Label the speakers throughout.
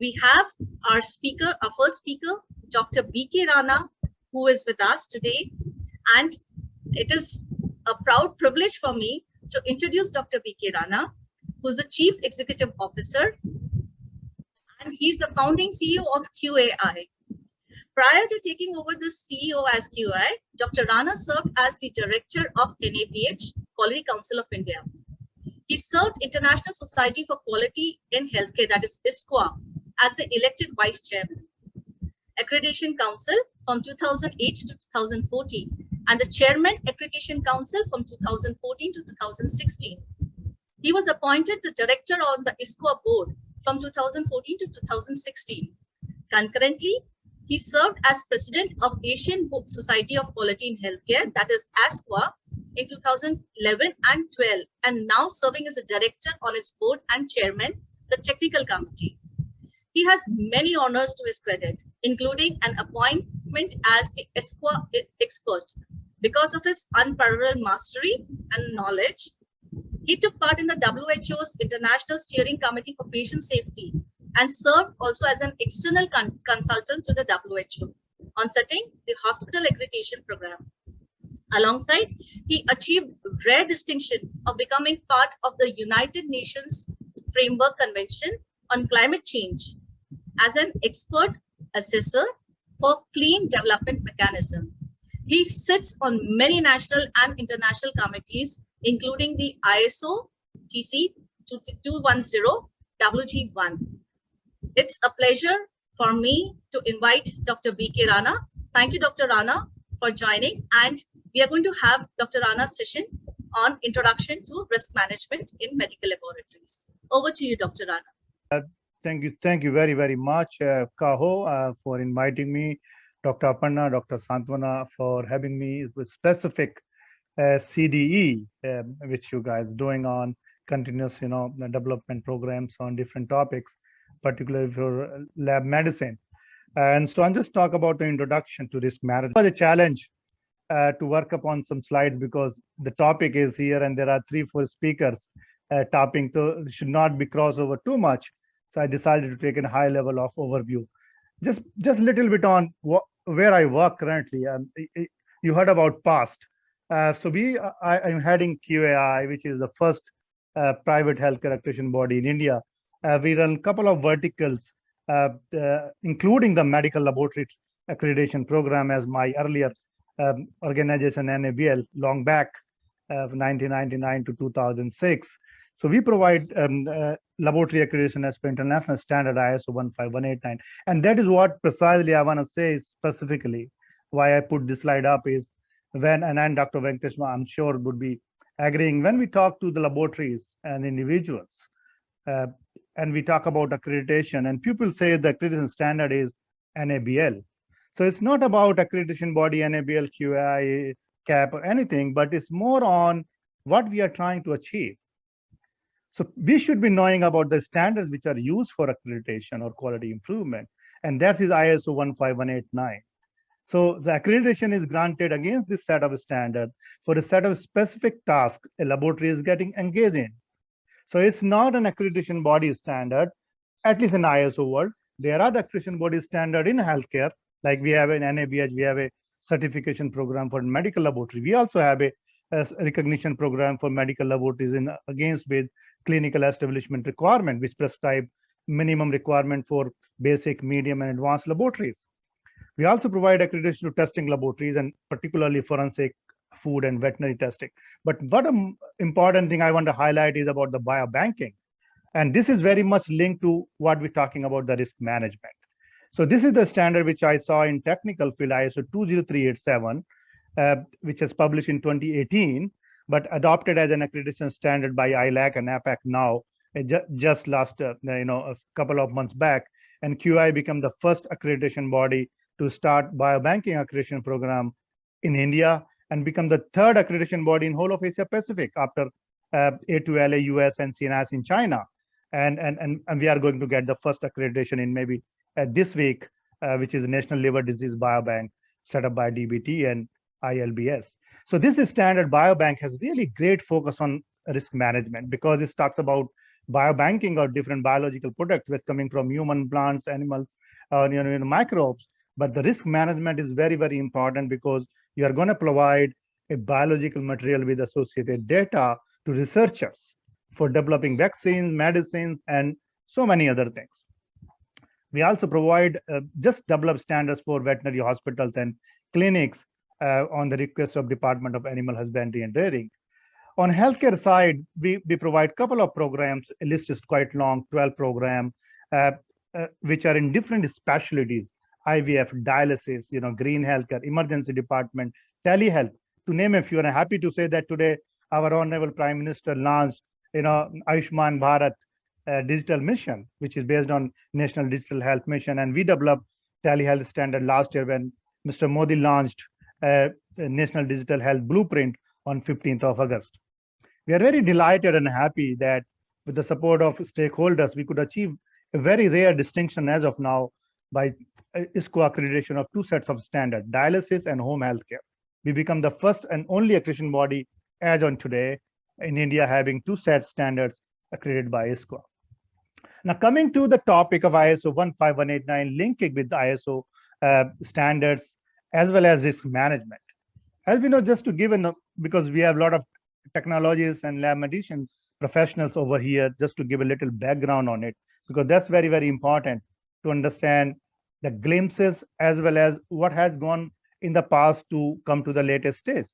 Speaker 1: We have our speaker, our first speaker, Dr. B.K.Rana, who is with us today. And it is a proud privilege for me to introduce Dr. B.K.Rana, who is the Chief Executive Officer, and he's the founding CEO of QAI. Prior to taking over the CEO as QAI, Dr. Rana served as the Director of NABH, Quality Council of India. He served International Society for Quality in Healthcare, that is ISQA, as the elected Vice Chairman. Accreditation Council from 2008 to 2014, and the Chairman Accreditation Council from 2014 to 2016. He was appointed the Director on the ISQA board from 2014 to 2016. Concurrently, he served as President of Asian Society of Quality in Healthcare, that is ASQA, in 2011 and 12, and now serving as a Director on its board and Chairman, the Technical Committee. He has many honors to his credit, including an appointment as the ESQA expert. Because of his unparalleled mastery and knowledge, he took part in the WHO's International Steering Committee for Patient Safety and served also as an external consultant to the WHO on setting the hospital accreditation program. Alongside, he achieved rare distinction of becoming part of the United Nations Framework Convention on Climate Change as an expert assessor for clean development mechanism. He sits on many national and international committees, including the ISO TC 210 WT1. It's a pleasure for me to invite Dr. B.K. Rana. Thank you, Dr. Rana, for joining. And we are going to have Dr. Rana's session on introduction to risk management in medical laboratories. Over to you, Dr. Rana.
Speaker 2: Thank you very, very much, Kaho, for inviting me, Dr. Aparna, Dr. Santwana, for having me with specific CDE, which you guys doing on continuous, development programs on different topics, particularly for lab medicine. And so I'm just talk about the introduction to risk management. It was a challenge to work upon some slides because the topic is here and there are 3-4 speakers topping, so it should not be crossover too much. So I decided to take a high level of overview. Just a little bit on where I work currently. You heard about PAST. I'm heading QAI, which is the first private healthcare accreditation body in India. We run a couple of verticals, including the medical laboratory accreditation program as my earlier organization, NABL, long back, 1999 to 2006. So we provide laboratory accreditation as per international standard ISO 15189. And that is what precisely I want to say specifically why I put this slide up is and Dr. Venkateshwar, I'm sure, would be agreeing, when we talk to the laboratories and individuals, and we talk about accreditation, and people say the accreditation standard is NABL. So it's not about accreditation body, NABL, QAI, CAP, or anything, but it's more on what we are trying to achieve. So we should be knowing about the standards which are used for accreditation or quality improvement, and that is ISO 15189. So the accreditation is granted against this set of standards for a set of specific tasks a laboratory is getting engaged in. So it's not an accreditation body standard, at least in ISO world. There are the accreditation body standard in healthcare, like we have an NABH, we have a certification program for medical laboratory. We also have a recognition program for medical laboratories against with clinical establishment requirement, which prescribe minimum requirement for basic, medium, and advanced laboratories. We also provide accreditation to testing laboratories and particularly forensic, food, and veterinary testing. But what an important thing I want to highlight is about the biobanking. And this is very much linked to what we're talking about, the risk management. So this is the standard which I saw in technical field, ISO 20387, which is published in 2018, but adopted as an accreditation standard by ILAC and APAC now, just last, a couple of months back. And QI became the first accreditation body to start biobanking accreditation program in India and become the third accreditation body in whole of Asia Pacific after A2LA, US, and CNAS in China. And we are going to get the first accreditation in maybe this week, which is National Liver Disease Biobank set up by DBT and ILBS. So this is standard biobank has really great focus on risk management because it talks about biobanking of different biological products, which coming from human, plants, animals, microbes. But the risk management is very, very important because you are going to provide a biological material with associated data to researchers for developing vaccines, medicines, and so many other things. We also provide just develop standards for veterinary hospitals and clinics on the request of Department of Animal Husbandry and Rearing. On healthcare side, we provide a couple of programs. A list is quite long, 12 programs, which are in different specialties: IVF, dialysis, green healthcare, emergency department, telehealth, to name a few. And I'm happy to say that today our Honorable Prime Minister launched, Ayushman Bharat digital mission, which is based on National Digital Health Mission. And we developed telehealth standard last year when Mr. Modi launched National Digital Health Blueprint on 15th of August. We are very delighted and happy that with the support of stakeholders, we could achieve a very rare distinction as of now by ISCO accreditation of two sets of standards, dialysis and home healthcare. We become the first and only accreditation body as on today in India having two set standards accredited by ISCO. Now, coming to the topic of ISO 15189, linking with the ISO standards as well as risk management. As we know, just to give because we have a lot of technologists and lab medicine professionals over here, just to give a little background on it, because that's very, very important to understand the glimpses as well as what has gone in the past to come to the latest stage.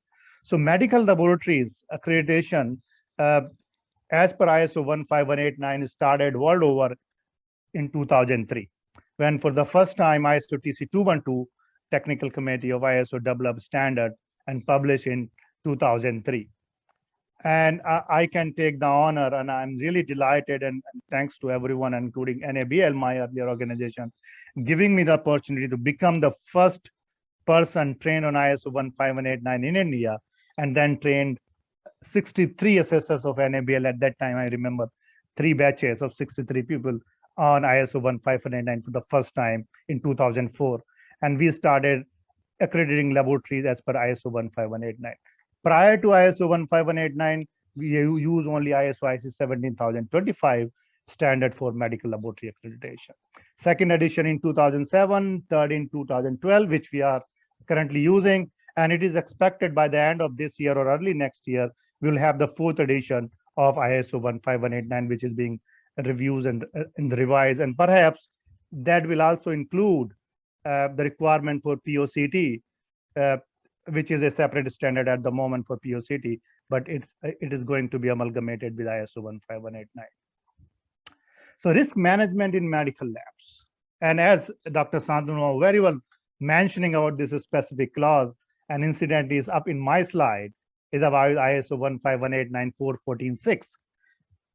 Speaker 2: So medical laboratories accreditation, as per ISO 15189, started world over in 2003, when for the first time ISO TC 212 Technical Committee of ISO developed standard and published in 2003. And I can take the honor, and I'm really delighted, and thanks to everyone, including NABL, my earlier organization, giving me the opportunity to become the first person trained on ISO 15189 in India, and then trained 63 assessors of NABL at that time. I remember 3 batches of 63 people on ISO 15189 for the first time in 2004. And we started accrediting laboratories as per ISO 15189. Prior to ISO 15189, we use only ISO IC 17025 standard for medical laboratory accreditation. Second edition in 2007, third in 2012, which we are currently using. And it is expected by the end of this year or early next year, we'll have the fourth edition of ISO 15189, which is being reviewed and revised. And perhaps that will also include the requirement for POCT, which is a separate standard at the moment for POCT, but it is going to be amalgamated with ISO 15189. So risk management in medical labs. And as Dr. Santwana very well mentioning about this specific clause, and incidentally is up in my slide, is about ISO 15189-414-6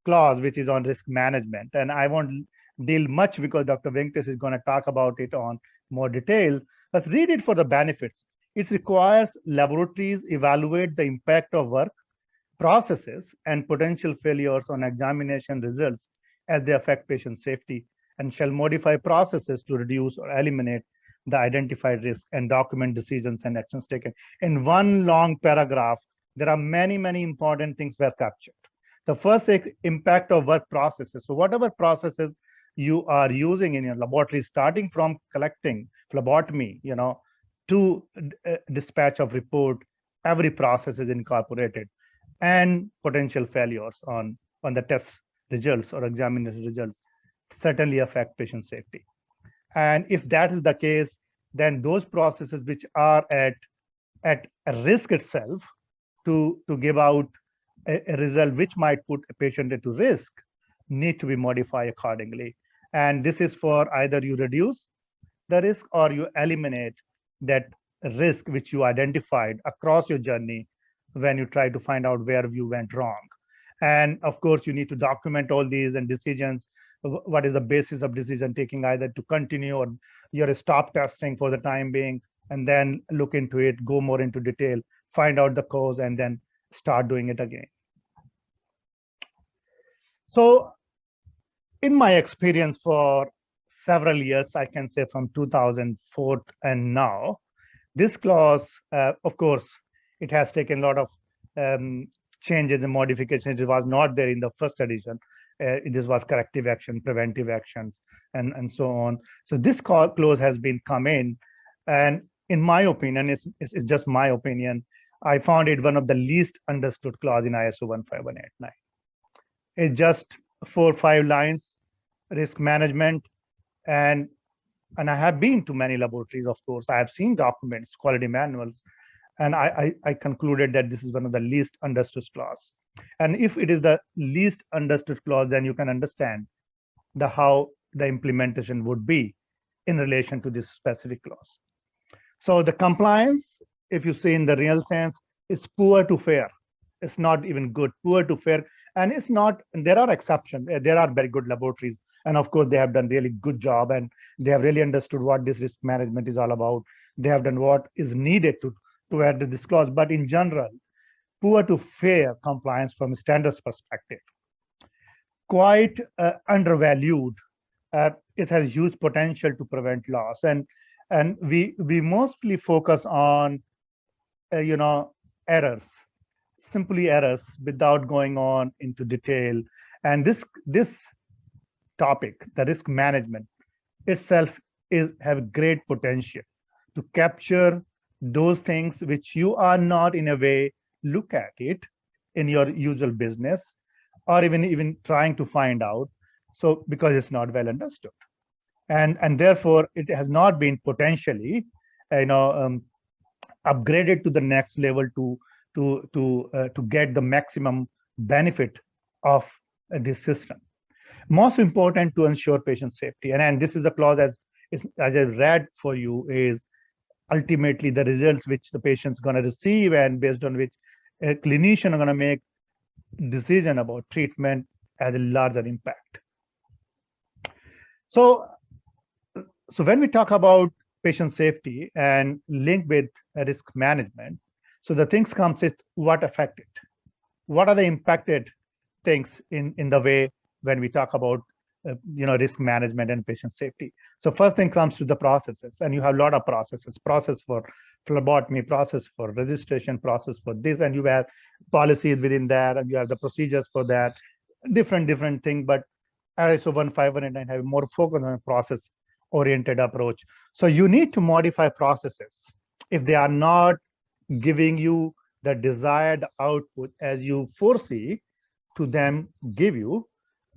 Speaker 2: clause, which is on risk management. And I won't deal much because Dr. Venkatesh is going to talk about it on more detail. Let's read it for the benefits. It requires laboratories evaluate the impact of work, processes, and potential failures on examination results as they affect patient safety, and shall modify processes to reduce or eliminate the identified risk and document decisions and actions taken. In one long paragraph, there are many, many important things were captured. The first is impact of work processes. So whatever processes you are using in your laboratory, starting from collecting phlebotomy, to dispatch of report, every process is incorporated, and potential failures on the test results or examination results certainly affect patient safety. And if that is the case, then those processes which are at a risk itself to give out a result which might put a patient into risk need to be modified accordingly. And this is for either you reduce the risk or you eliminate that risk which you identified across your journey when you try to find out where you went wrong. And of course, you need to document all these and decisions. What is the basis of decision taking, either to continue or you're stop testing for the time being, and then look into it, go more into detail, find out the cause, and then start doing it again. So in my experience for several years, I can say from 2004 and now, this clause, of course, it has taken a lot of changes and modifications. It was not there in the first edition. This was corrective action, preventive actions, and so on. So this clause has been come in, and in my opinion, it's just my opinion, I found it one of the least understood clause in ISO 15189. It's just 4 or 5 lines, risk management, and I have been to many laboratories, of course. I have seen documents, quality manuals, and I concluded that this is one of the least understood clause. And if it is the least understood clause, then you can understand how the implementation would be in relation to this specific clause. So the compliance, if you see in the real sense, is poor to fair. It's not even good, poor to fair. And it's not, there are exceptions. There are very good laboratories. And of course, they have done really good job, and they have really understood what this risk management is all about. They have done what is needed to add this clause. But in general, poor to fair compliance from a standards perspective, quite undervalued. It has huge potential to prevent loss, and we mostly focus on errors, simply errors, without going on into detail. And this topic, the risk management itself, have great potential to capture those things which you are not in a way look at it in your usual business, or even trying to find out. So because it's not well understood, and therefore it has not been potentially upgraded to the next level to get the maximum benefit of this system. Most important, to ensure patient safety, and this is the clause as I read for you, is ultimately the results which the patient's going to receive, and based on which a clinician are going to make decision about treatment, has a larger impact. So when we talk about patient safety and link with risk management, so the things comes with what affected, what are the impacted things in the way when we talk about risk management and patient safety. So first thing comes to the processes, and you have a lot of processes: process for phlebotomy, process for registration, process for this, and you have policies within that, and you have the procedures for that, different thing. But ISO 15189 have more focus on a process oriented approach. So you need to modify processes if they are not giving you the desired output as you foresee to them give you.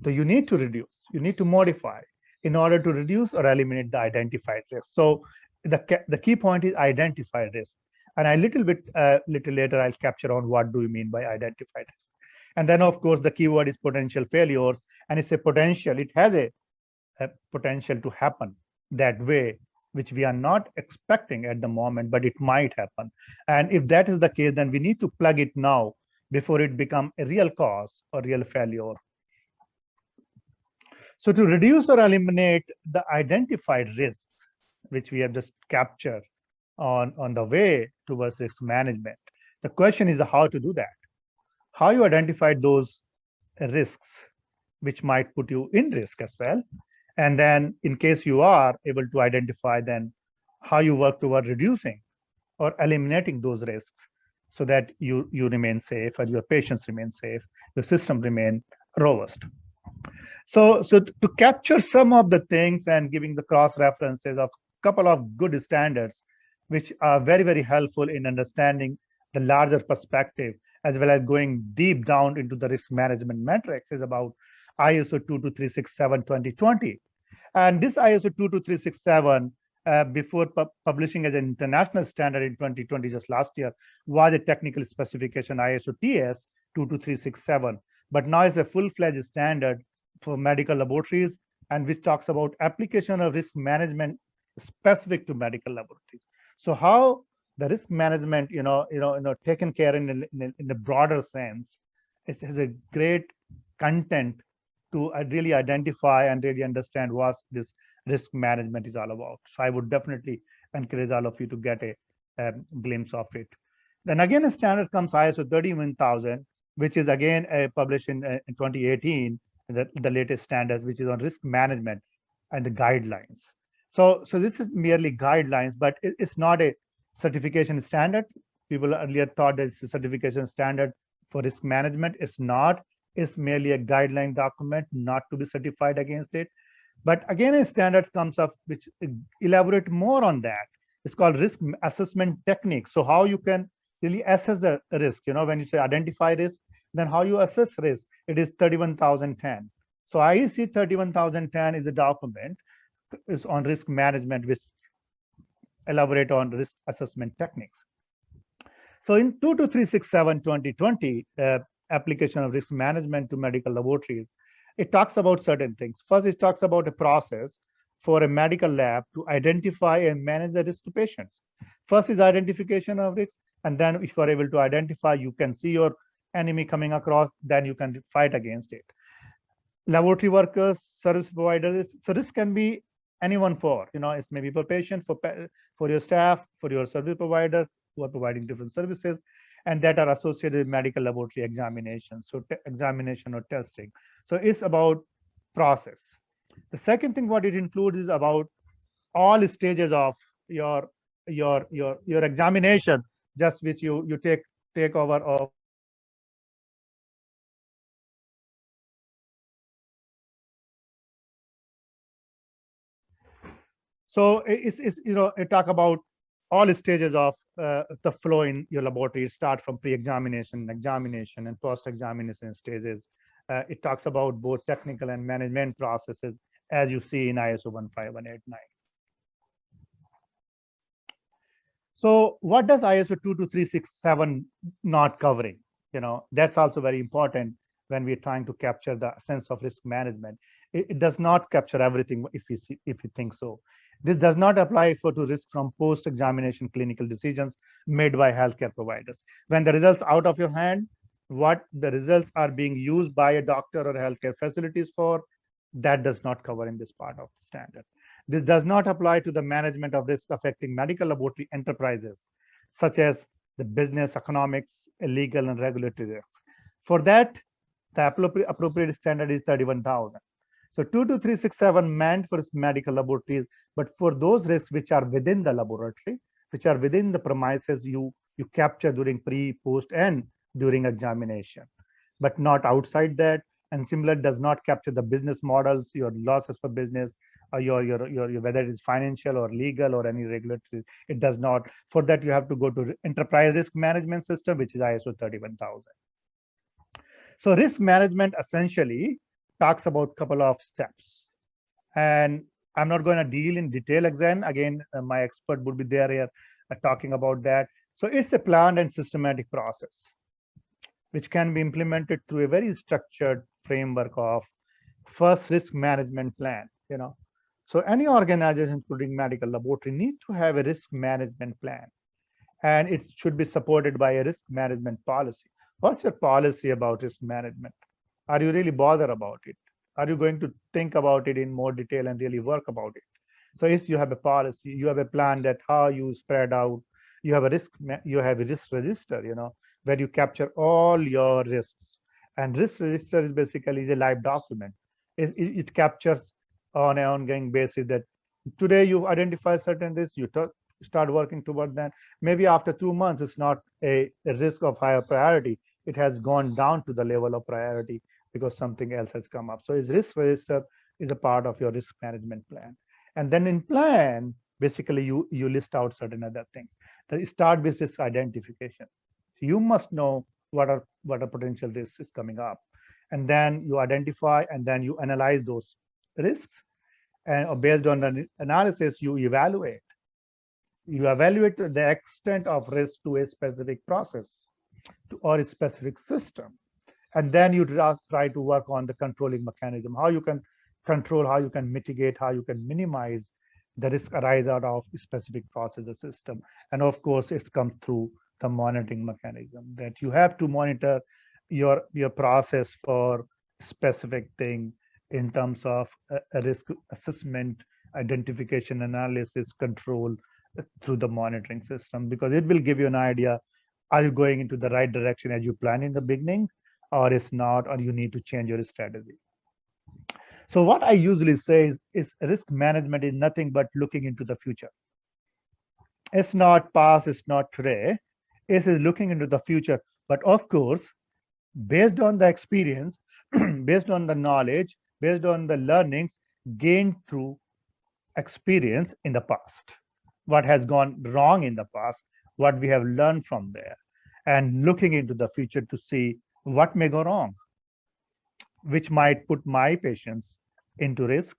Speaker 2: So you need to reduce, you need to modify in order to reduce or eliminate the identified risk. So the key point is identified risk. And a little later, I'll capture on what do you mean by identified risk. And then, of course, the keyword is potential failures. And it's a potential, it has a potential to happen that way, which we are not expecting at the moment, but it might happen. And if that is the case, then we need to plug it now before it become a real cause or real failure. So to reduce or eliminate the identified risks, which we have just captured on the way towards risk management, the question is how to do that. How you identify those risks which might put you in risk as well. And then in case you are able to identify, then how you work toward reducing or eliminating those risks so that you remain safe, and your patients remain safe, your system remain robust. So to capture some of the things and giving the cross references of a couple of good standards, which are very helpful in understanding the larger perspective, as well as going deep down into the risk management metrics, is about ISO 22367-2020. And this ISO 22367, before publishing as an international standard in 2020, just last year, was a technical specification, ISO TS 22367. But now it's a full-fledged standard for medical laboratories, and which talks about application of risk management specific to medical laboratories. So how the risk management, taken care in the broader sense, it has a great content to really identify and really understand what this risk management is all about. So I would definitely encourage all of you to get a glimpse of it. Then again, a standard comes ISO 31000, which is again published in 2018, the latest standards, which is on risk management and the guidelines. So this is merely guidelines, but it's not a certification standard. People earlier thought that it's a certification standard for risk management. It's not. is merely a guideline document, not to be certified against it. But again, a standard comes up which elaborate more on that. It's called risk assessment techniques. So how you can really assess the risk, when you say identify risk, then how you assess risk, it is 31,010. So IEC 31,010 is a document is on risk management, which elaborate on risk assessment techniques. So in 22367/2020, application of risk management to medical laboratories, it talks about certain things. First, it talks about a process for a medical lab to identify and manage the risk to patients. First is identification of risk, and then if you are able to identify, you can see your enemy coming across, then you can fight against it. Laboratory workers, service providers, so this can be anyone for, it's maybe for patient, for your staff, for your service providers who are providing different services, and that are associated with medical laboratory examination, so examination or testing. So it's about process. The second thing what it includes is about all stages of your examination, just which you take over of. So it talk about all stages of the flow in your laboratory. Start from pre-examination, examination, and post-examination stages. It talks about both technical and management processes, as you see in ISO 15189. So what does ISO 22367 not covering? That's also very important when we're trying to capture the sense of risk management. It does not capture everything if you think so. This does not apply to risk from post-examination clinical decisions made by healthcare providers. When the results out of your hand, what the results are being used by a doctor or healthcare facilities for, that does not cover in this part of the standard. This does not apply to the management of risk affecting medical laboratory enterprises, such as the business, economics, legal, and regulatory risks. For that, the appropriate standard is 31,000. So 22367 meant for medical laboratories, but for those risks which are within the laboratory, which are within the premises you capture during pre, post, and during examination, but not outside that. And similar does not capture the business models, your losses for business, or your whether it is financial or legal or any regulatory. It does not. For that, you have to go to enterprise risk management system, which is ISO 31,000. So risk management essentially talks about a couple of steps, and I'm not going to deal in detail again. My expert would be there here talking about that. So it's a planned and systematic process which can be implemented through a very structured framework of first risk management plan. So any organization, including medical laboratory, need to have a risk management plan, and it should be supported by a risk management policy. What's your policy about risk management? Are you really bothered about it? Are you going to think about it in more detail and really work about it? So if you have a policy, you have a plan that how you spread out, you have a risk register, where you capture all your risks. And risk register is basically a live document. It captures on an ongoing basis that today you identify certain risks, you start working toward that. Maybe after 2 months, it's not a risk of higher priority. It has gone down to the level of priority because something else has come up. So its risk register is a part of your risk management plan. And then in plan, basically you list out certain other things. So start with risk identification. So you must know what are potential risks is coming up. And then you identify and then you analyze those risks. And based on the analysis, you evaluate. You evaluate the extent of risk to a specific process or a specific system. And then you try to work on the controlling mechanism, how you can control, how you can mitigate, how you can minimize the risk arise out of a specific process or system. And of course, it's come through the monitoring mechanism that you have to monitor your process for specific thing in terms of a risk assessment, identification, analysis, control through the monitoring system, because it will give you an idea, are you going into the right direction as you planned in the beginning, or it's not, or you need to change your strategy. So what I usually say is risk management is nothing but looking into the future. It's not past, it's not today. It is looking into the future. But of course, based on the experience, based on the knowledge, based on the learnings gained through experience in the past, what has gone wrong in the past, what we have learned from there, and looking into the future to see what may go wrong, which might put my patients into risk,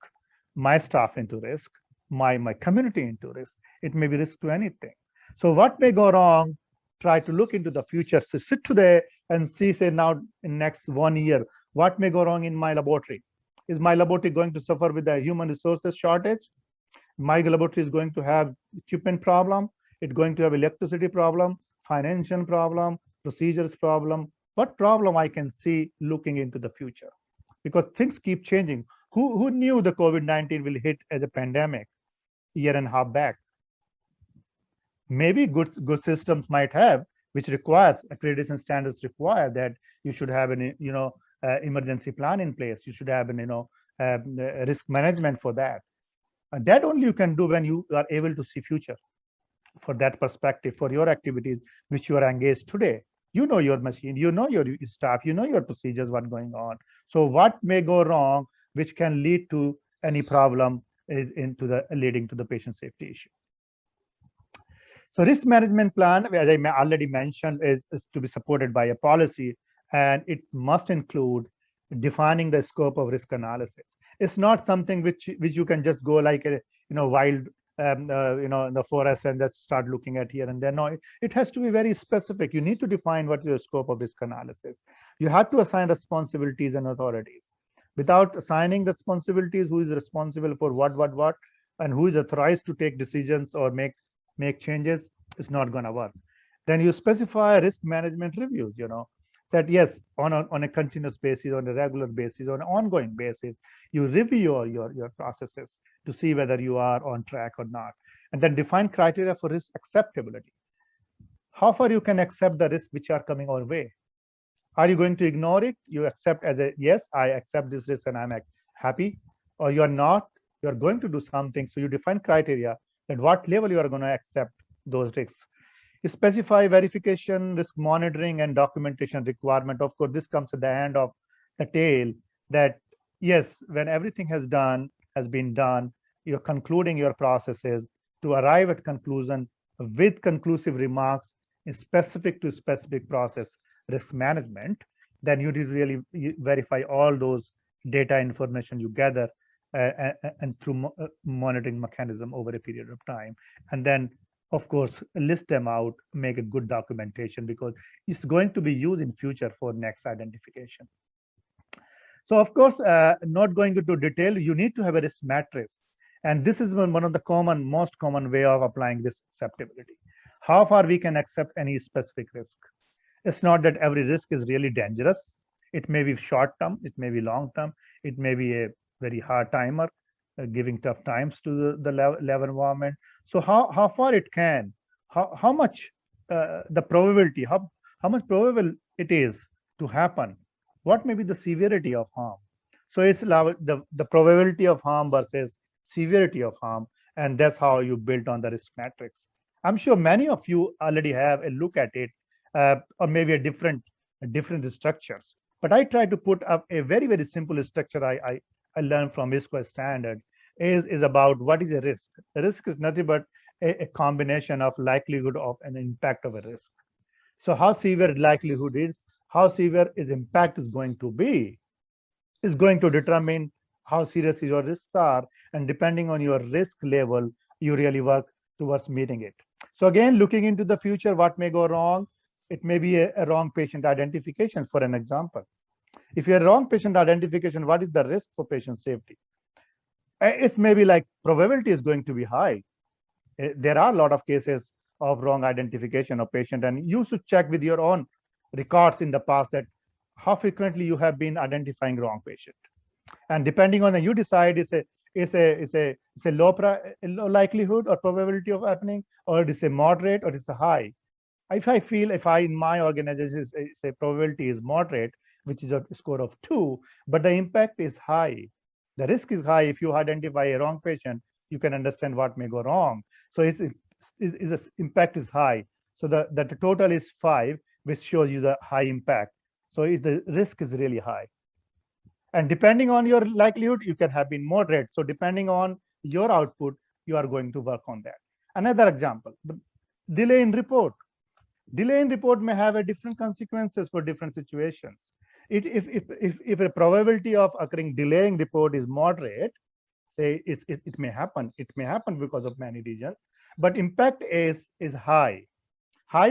Speaker 2: my staff into risk, my community into risk. It may be risk to anything. So what may go wrong, try to look into the future. So sit today and see, say now in next 1 year, what may go wrong in my laboratory? Is my laboratory going to suffer with a human resources shortage? My laboratory is going to have equipment problem. It's going to have electricity problem, financial problem, procedures problem. What problem I can see looking into the future? Because things keep changing. Who knew the COVID-19 will hit as a pandemic year and a half back? Maybe good systems might have, which requires accreditation standards require that you should have an emergency plan in place. You should have an risk management for that. And that only you can do when you are able to see future. For that perspective, for your activities which you are engaged today, you know your machine, you know your staff, you know your procedures, what's going on. So what may go wrong, which can lead to any problem leading to the patient safety issue. So risk management plan, as I already mentioned, is to be supported by a policy, and it must include defining the scope of risk analysis. It's not something which you can just go like a wild in the forest and just start looking at here and there. No, it has to be very specific. You need to define what is your scope of risk analysis. You have to assign responsibilities and authorities. Without assigning responsibilities, who is responsible for what, and who is authorized to take decisions or make changes, it's not going to work. Then you specify risk management reviews, that yes, on a continuous basis, on a regular basis, on an ongoing basis, you review your processes to see whether you are on track or not. And then define criteria for risk acceptability. How far you can accept the risks which are coming our way. Are you going to ignore it? You accept as a, yes, I accept this risk and I'm happy. Or you're not, you're going to do something. So you define criteria at what level you are going to accept those risks. You specify verification, risk monitoring, and documentation requirement. Of course, this comes at the end of the tail that, yes, when everything has been done, you're concluding your processes to arrive at conclusion with conclusive remarks in specific to specific process risk management. Then you really verify all those data information you gather and through monitoring mechanism over a period of time. And then, of course, list them out, make a good documentation because it's going to be used in future for next identification. So, of course, not going into detail, you need to have a risk matrix. And this is one of the most common way of applying risk acceptability. How far we can accept any specific risk. It's not that every risk is really dangerous. It may be short term, it may be long term, it may be a very hard timer, giving tough times to the lab environment. So how far it can, how much the probability, how much probable it is to happen, what may be the severity of harm. So it's the probability of harm versus severity of harm, and that's how you build on the risk matrix. I'm sure many of you already have a look at it, or maybe a different structures. But I try to put up a very, very simple structure I learned from ISCO standard is about what is a risk. A risk is nothing but a combination of likelihood of an impact of a risk. So how severe likelihood is, how severe its impact is going to be, is going to determine how serious your risks are. And depending on your risk level, you really work towards meeting it. So again, looking into the future, what may go wrong? It may be a wrong patient identification, for an example. If you have wrong patient identification, what is the risk for patient safety? It may be like probability is going to be high. There are a lot of cases of wrong identification of patient, and you should check with your own records in the past that how frequently you have been identifying wrong patient. And depending on you decide it's a low likelihood or probability of happening, or it is a moderate, or it's a high. If I feel in my organization say probability is moderate, which is a score of 2, but the impact is high, the risk is high. If you identify a wrong patient, you can understand what may go wrong. So impact is high. So the total is 5, which shows you the high impact. So the risk is really high. And depending on your likelihood, you can have been moderate. So depending on your output, you are going to work on that. Another example, the delay in report. Delay in report may have a different consequences for different situations. If a probability of occurring delaying report is moderate, say it may happen because of many reasons, but impact is high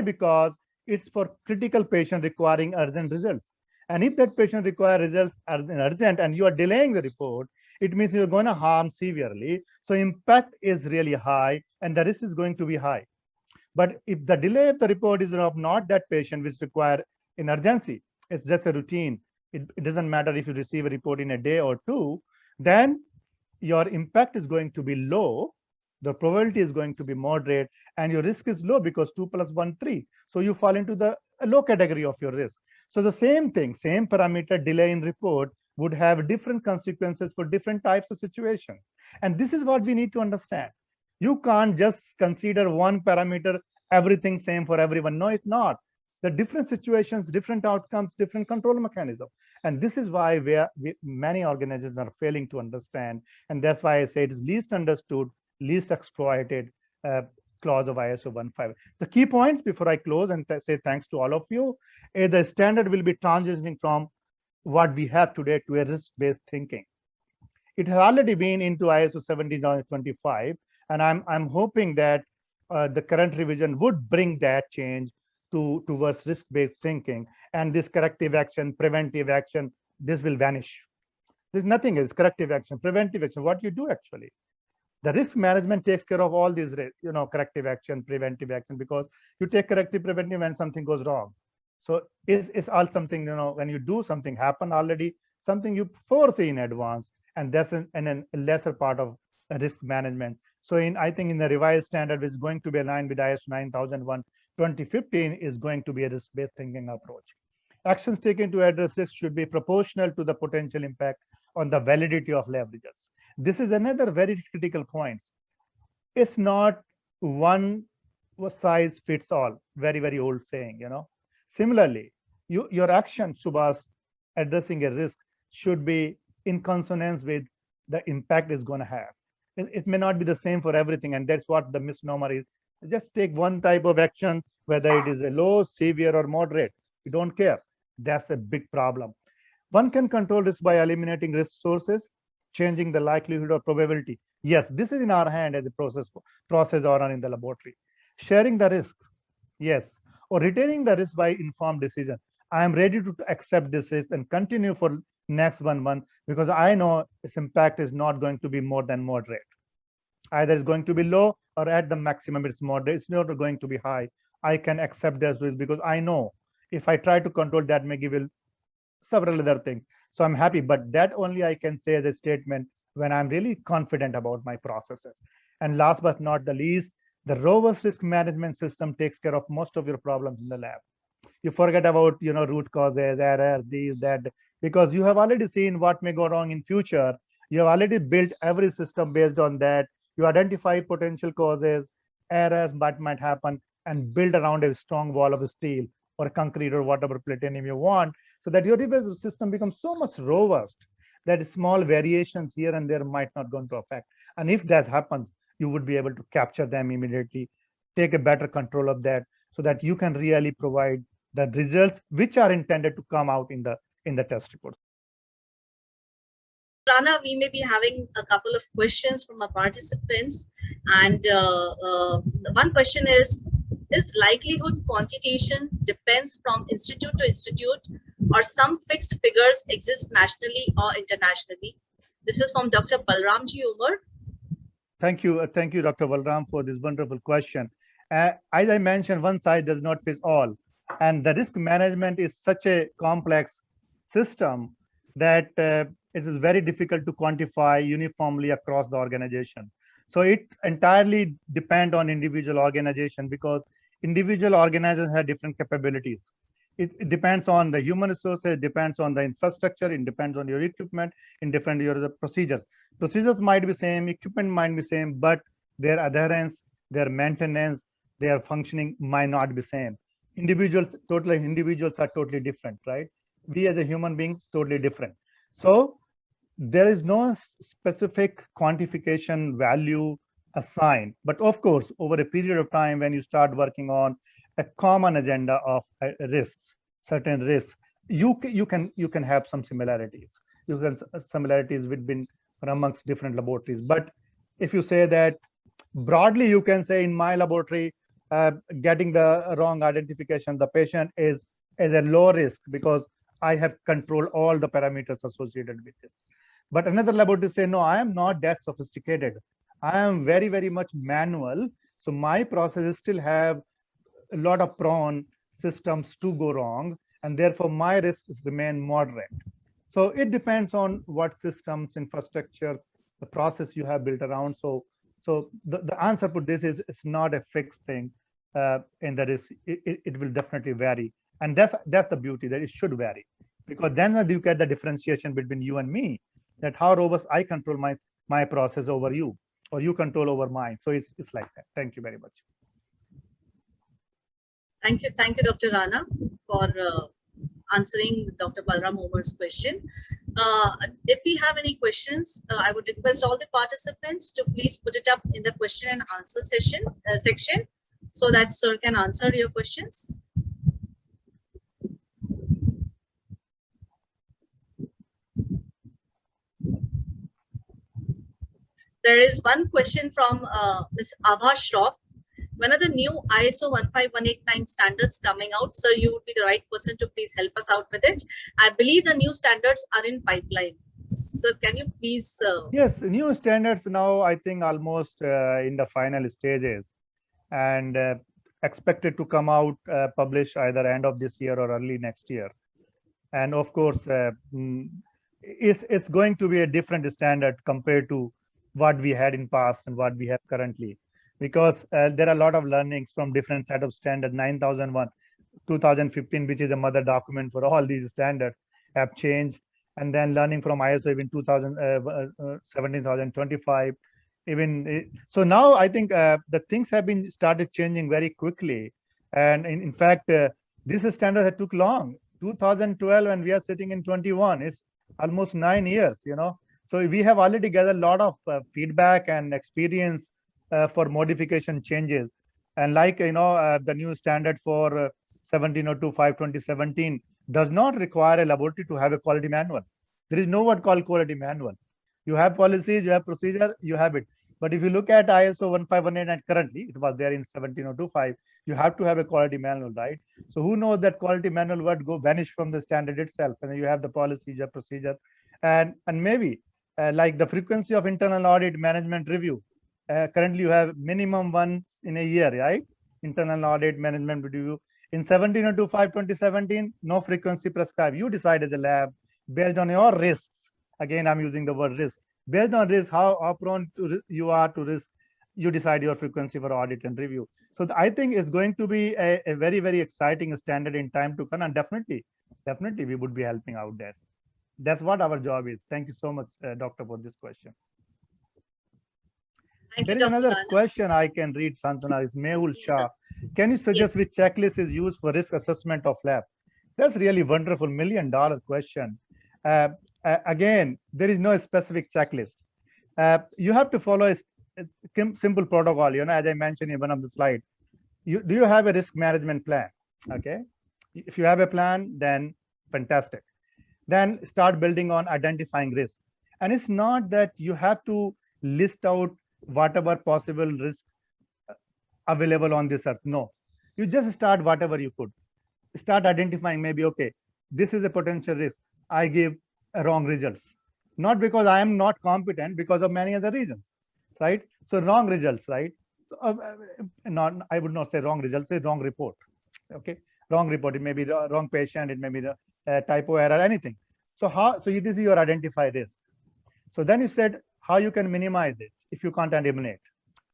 Speaker 2: because it's for critical patient requiring urgent results. And if that patient require results urgent and you are delaying the report, it means you're going to harm severely. So impact is really high and the risk is going to be high. But if the delay of the report is of not that patient which require in urgency, it's just a routine. It doesn't matter if you receive a report in a day or two, then your impact is going to be low, the probability is going to be moderate, and your risk is low because 2 plus 1, 3. So you fall into the low category of your risk. So the same thing, same parameter delay in report would have different consequences for different types of situations. And this is what we need to understand. You can't just consider one parameter, everything same for everyone. No, it's not. The different situations, different outcomes, different control mechanism. And this is why many organizations are failing to understand. And that's why I say it is least understood, least exploited clause of ISO 1.5. The key points before I close and say thanks to all of you, the standard will be transitioning from what we have today to a risk-based thinking. It has already been into ISO 17025, and I'm hoping that the current revision would bring that change towards risk-based thinking, and this corrective action, preventive action, this will vanish. There's nothing else. Corrective action, preventive action, what you do actually. The risk management takes care of all these, corrective action, preventive action, because you take corrective, preventive when something goes wrong. So it's all something, when you do something happen already, something you foresee in advance, and that's a lesser part of risk management. So I think in the revised standard, which is going to be aligned with ISO 9001 2015, is going to be a risk-based thinking approach. Actions taken to address this should be proportional to the potential impact on the validity of lab results. This is another very critical point. It's not one size fits all, very, very old saying, Similarly, your action, Subhas, addressing a risk should be in consonance with the impact it's going to have. It may not be the same for everything, and that's what the misnomer is. Just take one type of action, whether it is a low, severe, or moderate. You don't care. That's a big problem. One can control risk by eliminating risk sources, changing the likelihood or probability. Yes, this is in our hand as a process or in the laboratory. Sharing the risk, yes, or retaining the risk by informed decision. I am ready to accept this risk and continue for next 1 month because I know its impact is not going to be more than moderate. Either it's going to be low or at the maximum it's moderate. It's not going to be high. I can accept this risk because I know if I try to control that may give several other things. So I'm happy, but that only I can say as a statement when I'm really confident about my processes. And last but not the least, the robust risk management system takes care of most of your problems in the lab. You forget about root causes, errors, these, that, because you have already seen what may go wrong in future. You have already built every system based on that. You identify potential causes, errors, what might happen, and build around a strong wall of steel or concrete or whatever platinum you want, so that your system becomes so much robust that small variations here and there might not going to affect. And if that happens, you would be able to capture them immediately, take a better control of that, so that you can really provide the results which are intended to come out in the test report.
Speaker 1: Rana, we may be having a couple of questions from our participants. And one question is likelihood quantitation depends from institute to institute, or some fixed figures exist nationally or internationally? This is from Dr. Balramji Umar.
Speaker 2: Thank you, Dr. Balram, for this wonderful question. As I mentioned, one size does not fit all. And the risk management is such a complex system that it is very difficult to quantify uniformly across the organization. So it entirely depends on individual organization, because individual organizations have different capabilities. It depends on the human resources, it depends on the infrastructure, it depends on your equipment, it depends on your procedures. Procedures might be same, equipment might be same, but their adherence, their maintenance, their functioning might not be same. Individuals are totally different, right? We as a human beings, totally different. So there is no specific quantification value assigned. But of course, over a period of time, when you start working on a common agenda of risks, certain risks, you can have some similarities. You can similarities between amongst different laboratories. But if you say that broadly, you can say in my laboratory, getting the wrong identification, the patient is a low risk because I have controlled all the parameters associated with this. But another laboratory say, no, I am not that sophisticated. I am very, very much manual. So my processes still have a lot of prone systems to go wrong, and therefore my risks remain moderate. So it depends on what systems, infrastructures, the process you have built around. So the answer to this is it's not a fixed thing, and that is it will definitely vary, and that's the beauty, that it should vary, because then you get the differentiation between you and me, that how robust I control my process over you, or you control over mine. So it's like that. Thank you very much.
Speaker 1: Thank you, Dr. Rana, for answering Dr. Balram Omar's question. If we have any questions, I would request all the participants to please put it up in the question and answer section so that sir can answer your questions. There is one question from Ms. Abha Shroff. When are the new ISO 15189 standards coming out? Sir, you would be the right person to please help us out with it. I believe the new standards are in pipeline. Sir, can you please?
Speaker 2: Yes, new standards now, I think almost in the final stages, and expected to come out, published either end of this year or early next year. And of course, it's going to be a different standard compared to what we had in past and what we have currently, because there are a lot of learnings from different set of standard. 9001, 2015, which is a mother document for all these standards, have changed, and then learning from ISO even 17025, even so now I think the things have been started changing very quickly, and in fact this standard that took long, 2012, and we are sitting in 21. It's almost 9 years, so we have already gathered a lot of feedback and experience for modification changes. And like the new standard for 1702/5/2017 does not require a laboratory to have a quality manual. There is no word called quality manual. You have policies, you have procedure, you have it. But if you look at ISO 15189 currently, it was there in 17025, you have to have a quality manual, right? So who knows that quality manual would go vanish from the standard itself, and you have the policy, you have procedure, and maybe like the frequency of internal audit, management review. Currently, you have minimum once in a year, right? Internal audit, management review. In 1702/5/2017, no frequency prescribed. You decide as a lab based on your risks. Again, I'm using the word risk. Based on risk, how prone you are to risk, you decide your frequency for audit and review. So I think it's going to be a very, very exciting standard in time to come, and definitely we would be helping out there. That's what our job is. Thank you so much, Doctor, for this question. There is another question I can read, Santwana, is Mehul Shah. Can you suggest which checklist is used for risk assessment of lab? That's really wonderful, $1 million question. Again, there is no specific checklist. You have to follow a simple protocol, as I mentioned in one of the slides. Do you have a risk management plan? Okay. If you have a plan, then fantastic. Then start building on identifying risk. And it's not that you have to list out whatever possible risk available on this earth. No, you just start whatever you could. Start identifying, maybe, okay, this is a potential risk. I give wrong results, not because I am not competent, because of many other reasons, right? So wrong results, right? I would not say wrong results, say wrong report. Okay, wrong report. It may be the wrong patient, it may be the typo error, anything. So this is your identified risk. So then you said how you can minimize it if you can't eliminate.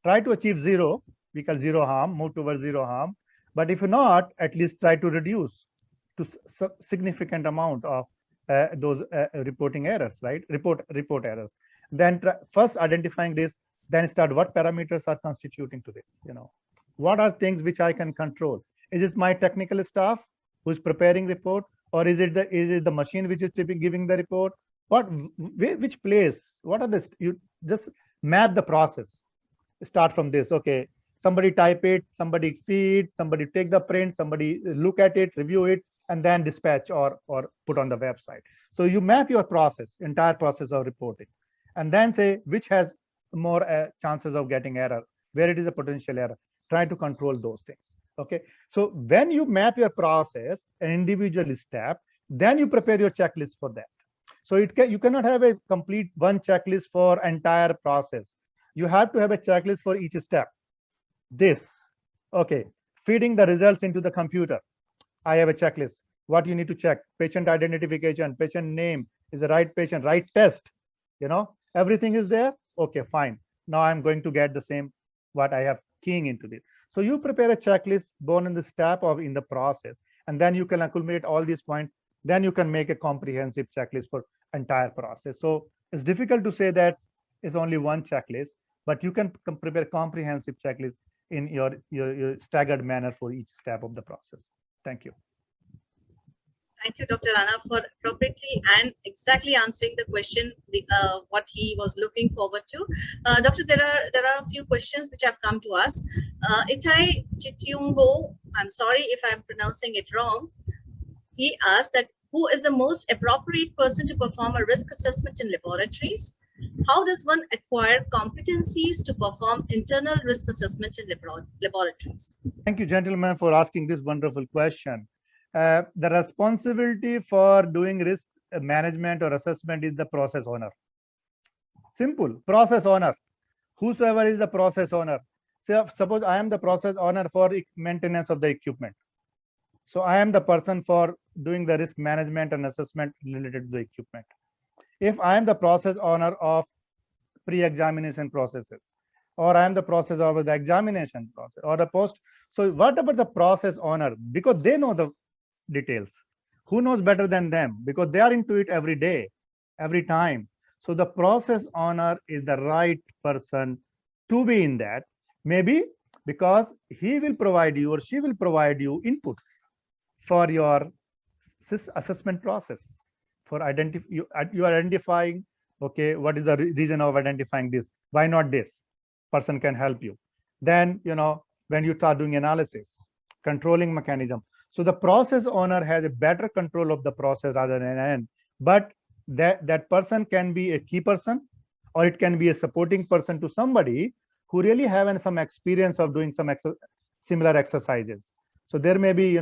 Speaker 2: Try to achieve zero, we call zero harm, move towards zero harm. But if not, at least try to reduce to significant amount of those reporting errors, right? Report errors. Then first identifying this, then start what parameters are constituting to this. What are things which I can control? Is it my technical staff who's preparing report, or is it the machine which is giving the report, which place, what are this? You just map the process. Start from this. Okay, somebody type it, somebody feed, somebody take the print, somebody look at it, review it, and then dispatch or put on the website. So you map your process, entire process of reporting, and then say which has more chances of getting error, where it is a potential error. Try to control those things. Okay, so when you map your process an individual step, then you prepare your checklist for that. So you cannot have a complete one checklist for entire process. You have to have a checklist for each step. This, okay, feeding the results into the computer. I have a checklist. What you need to check: patient identification, patient name, is the right patient, right test. Everything is there. Okay, fine. Now I'm going to get the same what I have keying into this. So you prepare a checklist born in the step of in the process, and then you can accumulate all these points. Then you can make a comprehensive checklist for entire process. So it's difficult to say that it's only one checklist, but you can prepare comprehensive checklist in your staggered manner for each step of the process. Thank you.
Speaker 1: Thank you, Dr. Rana, for appropriately and exactly answering the question, what he was looking forward to. Doctor, there are a few questions which have come to us. Itai Chitiungo, I'm sorry if I'm pronouncing it wrong. He asked that who is the most appropriate person to perform a risk assessment in laboratories? How does one acquire competencies to perform internal risk assessment in laboratories?
Speaker 2: Thank you, gentlemen, for asking this wonderful question. The responsibility for doing risk management or assessment is the process owner. Simple, process owner. Whosoever is the process owner. So suppose I am the process owner for maintenance of the equipment. So I am the person for doing the risk management and assessment related to the equipment. If I am the process owner of pre-examination processes, or I am the process of the examination process or the post. So what about the process owner? Because they know the details. Who knows better than them? Because they are into it every day, every time. So the process owner is the right person to be in that. Maybe because he will provide you or she will provide you inputs for your assessment process. For you are identifying, okay, what is the reason of identifying this? Why not this? Person can help you. Then, when you start doing analysis, controlling mechanism. So the process owner has a better control of the process rather than an end. But that person can be a key person, or it can be a supporting person to somebody who really have some experience of doing some similar exercises. So there may be,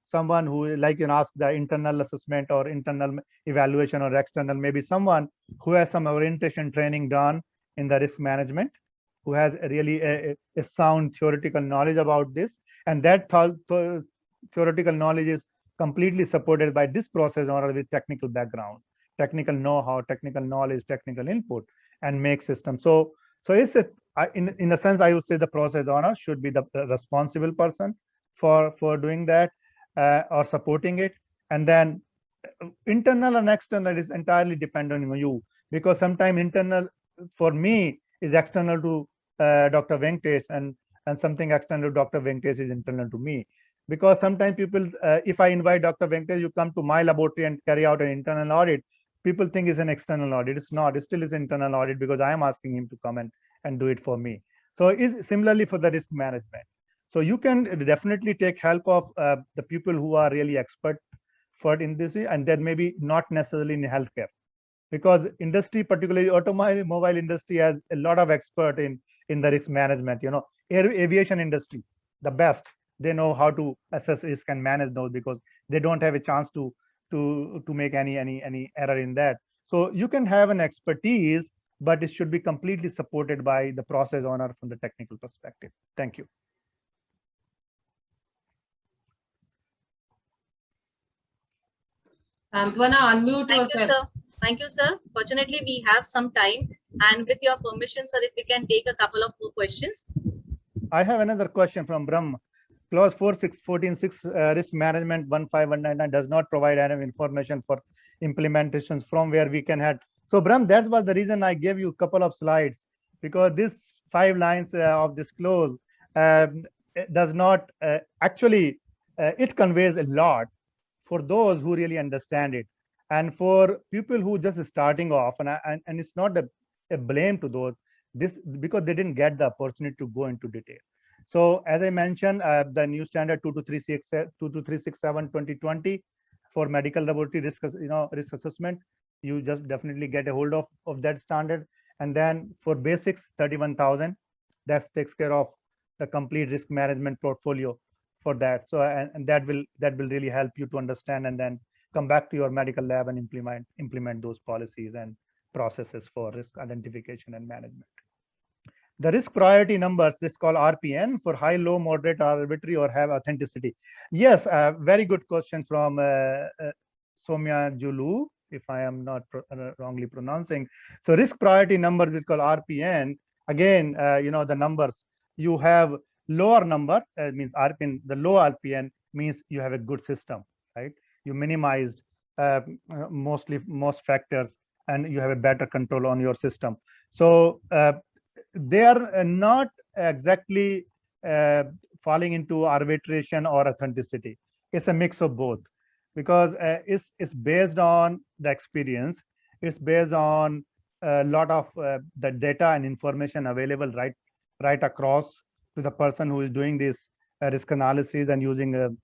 Speaker 2: someone who ask the internal assessment or internal evaluation, or external, maybe someone who has some orientation training done in the risk management, who has really a sound theoretical knowledge about this, and that theoretical knowledge is completely supported by this process owner with technical background, technical know-how, technical knowledge, technical input, and make system. So it's in a sense, I would say the process owner should be the responsible person for doing that or supporting it. And then internal and external is entirely dependent on you, because sometimes internal for me is external to Dr. Venkatesh, and something external to Dr. Venkatesh is internal to me. Because sometimes people, if I invite Dr. Venkatesh, you come to my laboratory and carry out an internal audit, people think it's an external audit. It's not. It still is internal audit, because I am asking him to come and do it for me. So it's similarly for the risk management. So you can definitely take help of the people who are really expert for in this, and then maybe not necessarily in healthcare, because industry, particularly automobile industry, has a lot of expert in the risk management. Aviation industry, the best. They know how to assess risk and manage those, because they don't have a chance to make any error in that. So you can have an expertise, but it should be completely supported by the process owner from the technical perspective. Thank you.
Speaker 3: Santwana, unmute
Speaker 1: Thank you,
Speaker 3: yourself.
Speaker 1: sir. Thank you, sir. Fortunately, we have some time, and with your permission, sir, if we can take a couple of more questions.
Speaker 2: I have another question from Brahm. Clause 4.6.14.6 risk management 15199 does not provide any information for implementations from where we can have. So Brahm, that was the reason I gave you a couple of slides, because this 5 lines of this clause does not actually, it conveys a lot for those who really understand it. And for people who just starting off, and it's not a blame to those, this because they didn't get the opportunity to go into detail. So as I mentioned, the new standard 22367 2020 for medical laboratory risk, risk assessment, you just definitely get a hold of that standard. And then for basics 31,000, that takes care of the complete risk management portfolio for that. So and that will really help you to understand, and then come back to your medical lab and implement those policies and processes for risk identification and management. The risk priority numbers, this called RPN, for high, low, moderate, arbitrary, or have authenticity. Yes, very good question from Somya Julu, if I am not wrongly pronouncing. So risk priority numbers is called RPN. Again, the numbers, you have lower number, means RPN, the low RPN means you have a good system, right? You minimized most factors, and you have a better control on your system. So they are not exactly falling into arbitration or authenticity. It's a mix of both, because it's based on the experience. It's based on a lot of the data and information available right across to the person who is doing this risk analysis and using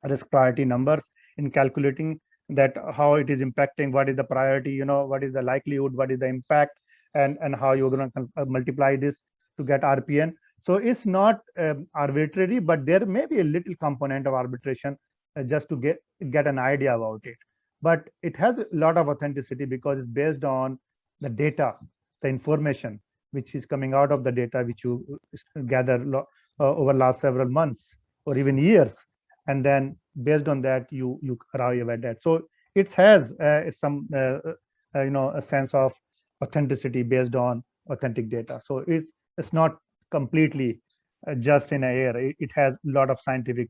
Speaker 2: risk priority numbers in calculating that how it is impacting, what is the priority, what is the likelihood, what is the impact, and how you're going to multiply this to get RPN. So it's not arbitrary, but there may be a little component of arbitration just to get an idea about it. But it has a lot of authenticity because it's based on the data, the information which is coming out of the data which you gather over last several months or even years, and then based on that you arrive at that. So it has some a sense of authenticity based on authentic data. So it's not completely just in the air. It has a lot of scientific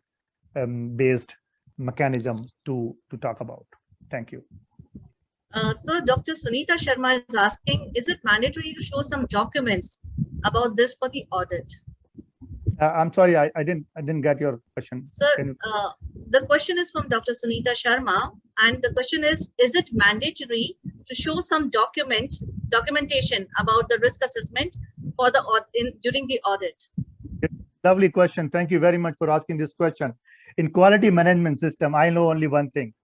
Speaker 2: based mechanism to talk about. Thank you.
Speaker 1: So Dr. Sunita Sharma is asking, is it mandatory to show some documents about this for the audit?
Speaker 2: I'm sorry, I didn't get your question.
Speaker 1: Sir, the question is from Dr. Sunita Sharma, and the question is it mandatory to show some documentation about the risk assessment for the during the audit?
Speaker 2: Lovely question. Thank you very much for asking this question. In quality management system, I know only one thing,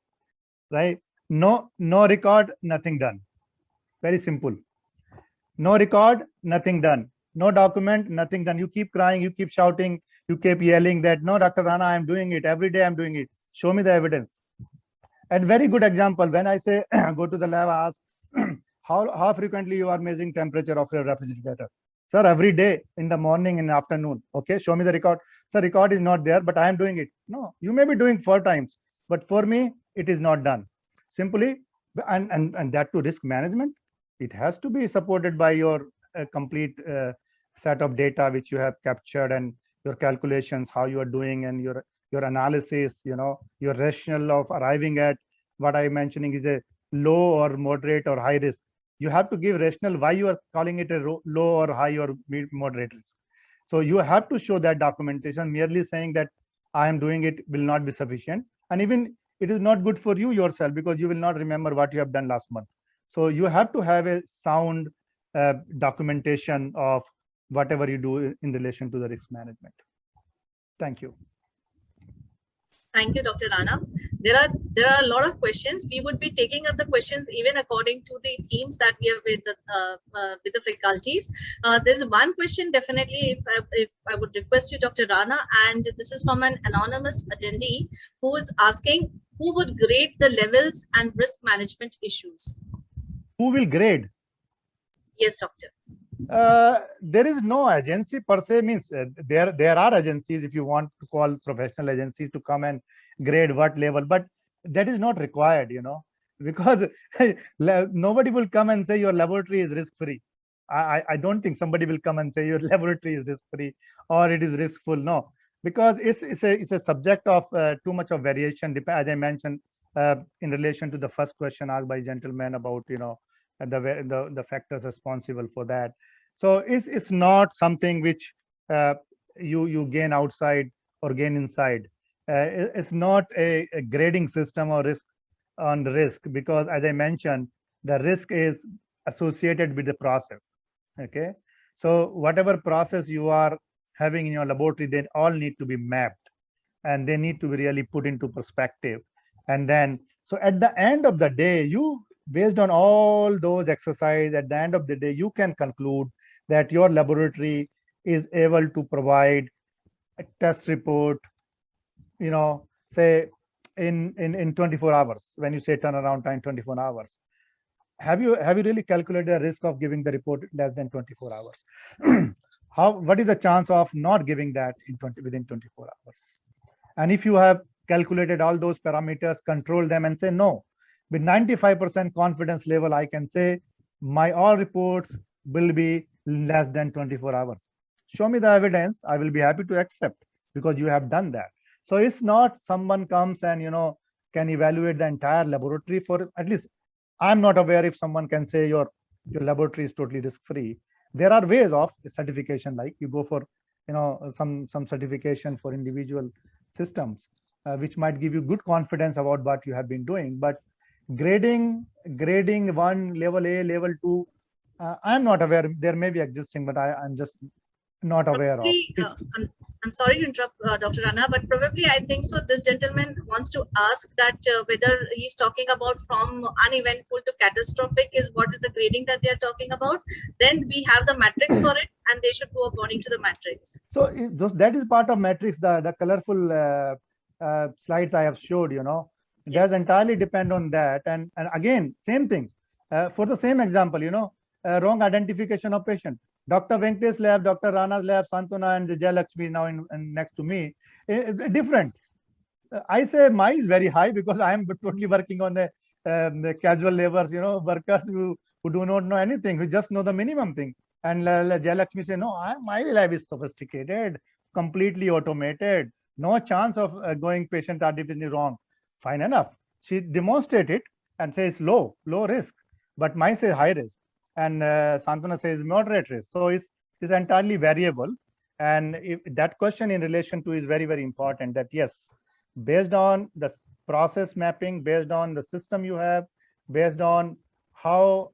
Speaker 2: right? No record, nothing done. Very simple. No record, nothing done. No document, nothing done. You keep crying, you keep shouting, you keep yelling that, no, Dr. Rana, I'm doing it. Every day I'm doing it. Show me the evidence. And very good example, when I say, go to the lab, I ask, how frequently you are measuring temperature of your refrigerator? Sir, every day in the morning and afternoon. Okay, show me the record. Sir, record is not there, but I am doing it. No, you may be doing 4 times, but for me, it is not done. Simply, and that to risk management, it has to be supported by your complete set of data which you have captured, and your calculations, how you are doing, and your analysis, your rationale of arriving at what I'm mentioning is a low or moderate or high risk. You have to give rationale why you are calling it a low or high or moderate risk. So you have to show that documentation. Merely saying that I am doing it will not be sufficient, and even it is not good for you yourself, because you will not remember what you have done last month. So you have to have a sound documentation of whatever you do in relation to the risk management. Thank you.
Speaker 1: Thank you, Dr. Rana. There are a lot of questions. We would be taking up the questions even according to the themes that we have with the faculties. There's one question definitely, if I would request you, Dr. Rana, and this is from an anonymous attendee who is asking, who would grade the levels and risk management issues?
Speaker 2: Who will grade?
Speaker 1: Yes, doctor.
Speaker 2: There is no agency per se. Means there are agencies, if you want to call professional agencies, to come and grade what level, but that is not required, because nobody will come and say your laboratory is risk free. I don't think somebody will come and say your laboratory is risk free or it is riskful. No, because it's a subject of too much of variation, as I mentioned in relation to the first question asked by gentleman about the factors responsible for that. So it's not something which you gain outside or gain inside. It's not a grading system or risk on risk, because as I mentioned, the risk is associated with the process. Okay, so whatever process you are having in your laboratory, they all need to be mapped, and they need to be really put into perspective. And then, so at the end of the day, you, based on all those exercises, at the end of the day, you can conclude that your laboratory is able to provide a test report, say in 24 hours. When you say turnaround time 24 hours, have you really calculated the risk of giving the report less than 24 hours? What is the chance of not giving that within 24 hours? And if you have calculated all those parameters, control them, and say no, with 95% confidence level, I can say my all reports will be less than 24 hours. Show me the evidence. I will be happy to accept, because you have done that. So it's not someone comes and can evaluate the entire laboratory. For at least I'm not aware if someone can say your laboratory is totally risk free. There are ways of certification, like you go for some certification for individual systems, which might give you good confidence about what you have been doing. But grading one, level A, level 2, I'm not aware. There may be existing, but I'm just not aware of.
Speaker 1: Probably, I'm sorry to interrupt, Dr. Rana, but probably I think so. This gentleman wants to ask that whether he's talking about from uneventful to catastrophic is what is the grading that they are talking about. Then we have the matrix for it, and they should go according to the matrix.
Speaker 2: So that is part of matrix. The colorful slides I have showed, it does entirely depend on that. And again, same thing for the same example, wrong identification of patient. Dr. Venkatesh lab, Dr. Rana's lab, Santwana and Jayalakshmi now in next to me, different. I say mine is very high because I am totally working on the casual laborers, workers who do not know anything, who just know the minimum thing. And Jayalakshmi say, no, my lab is sophisticated, completely automated, no chance of going patient artificially wrong. Fine enough. She demonstrated and says low risk, but mine says high risk. And Santwana says moderate risk. So it's entirely variable. And if that question in relation to is very, very important, that yes, based on the process mapping, based on the system you have, based on how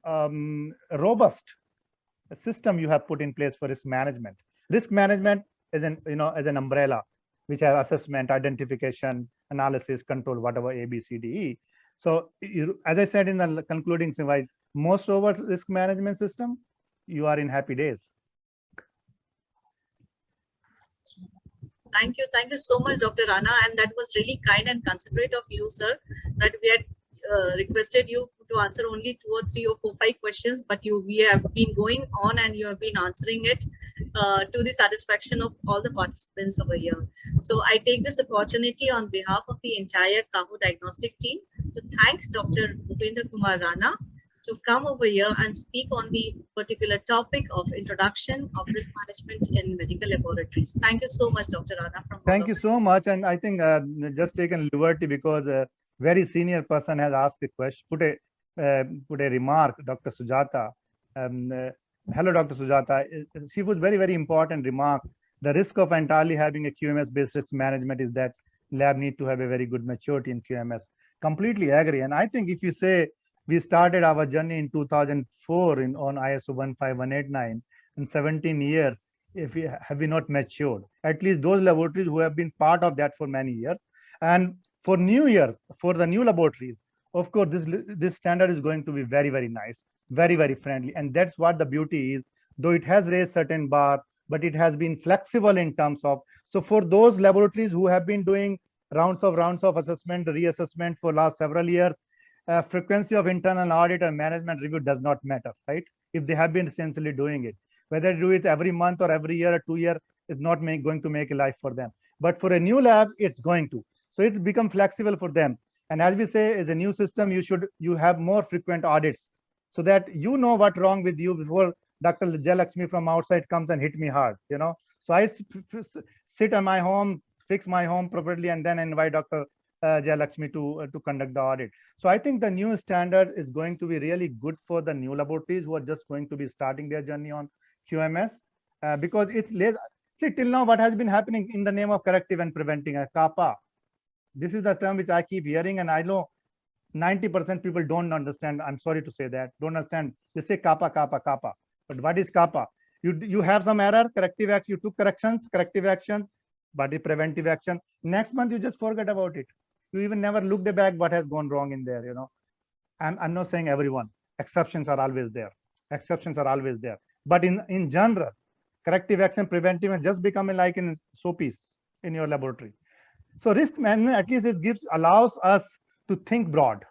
Speaker 2: robust a system you have put in place for risk management. Risk management is as an umbrella, which has assessment, identification, analysis, control, whatever A, B, C, D, E. So as I said in the concluding slide, most robust risk management system, you are in happy days.
Speaker 1: Thank you so much, Dr. Rana, and that was really kind and considerate of you, sir, that we had requested you to answer only 2 or 3 or 4, 5 questions, but we have been going on and you have been answering it to the satisfaction of all the participants over here. So I take this opportunity on behalf of the entire CAHO diagnostic team to thank Dr. Bhupendra Kumar Rana to come over here and speak on the particular topic of introduction of risk management in medical laboratories. Thank you so much, Dr. Rana.
Speaker 2: Thank you so much. And I think just taken liberty because a very senior person has asked a question, put a remark, Dr. Sujata. Hello, Dr. Sujata. She was very, very important remark. The risk of entirely having a QMS-based risk management is that lab need to have a very good maturity in QMS. Completely agree. And I think if you say we started our journey in 2004 on ISO 15189, in 17 years, if we have we not matured, at least those laboratories who have been part of that for many years. And for new years, for the new laboratories, of course, this standard is going to be very, very nice, very, very friendly. And that's what the beauty is, though it has raised certain bar, but it has been flexible in terms of, so for those laboratories who have been doing rounds of assessment, reassessment for last several years, frequency of internal audit and management review does not matter, right? If they have been essentially doing it, whether they do it every month or every year or 2 years is not going to make a life for them. But for a new lab, it's going to. So it's become flexible for them. And as we say, as a new system, you have more frequent audits so that you know what's wrong with you before Dr. Jayalakshmi from outside comes and hit me hard, So I sit at my home, fix my home properly, and then invite Dr. Jayalakshmi to conduct the audit. So I think the new standard is going to be really good for the new laboratories who are just going to be starting their journey on QMS because it's less. See, till now, what has been happening in the name of corrective and preventing, CAPA. This is the term which I keep hearing, and I know 90% people don't understand. I'm sorry to say that. Don't understand. They say kappa, kappa, kappa. But what is kappa? You have some error, corrective action. You took corrections, corrective action, but the preventive action. Next month you just forget about it. You even never looked back what has gone wrong in there. I'm not saying everyone. Exceptions are always there. Exceptions are always there. But in general, corrective action, preventive, and just becoming like in soapies in your laboratory. So risk management, at least it allows us to think broad.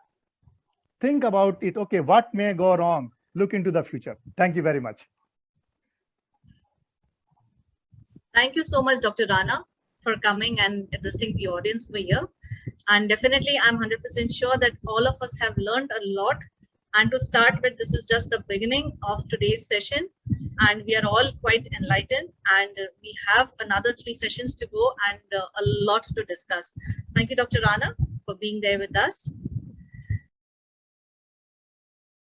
Speaker 2: Think about it. Okay, what may go wrong? Look into the future. Thank you very much.
Speaker 1: Thank you so much, Dr. Rana, for coming and addressing the audience over here. And definitely, I'm 100% sure that all of us have learned a lot. And to start with, this is just the beginning of today's session. And we are all quite enlightened. And we have another 3 sessions to go and a lot to discuss. Thank you, Dr. Rana, for being there with us.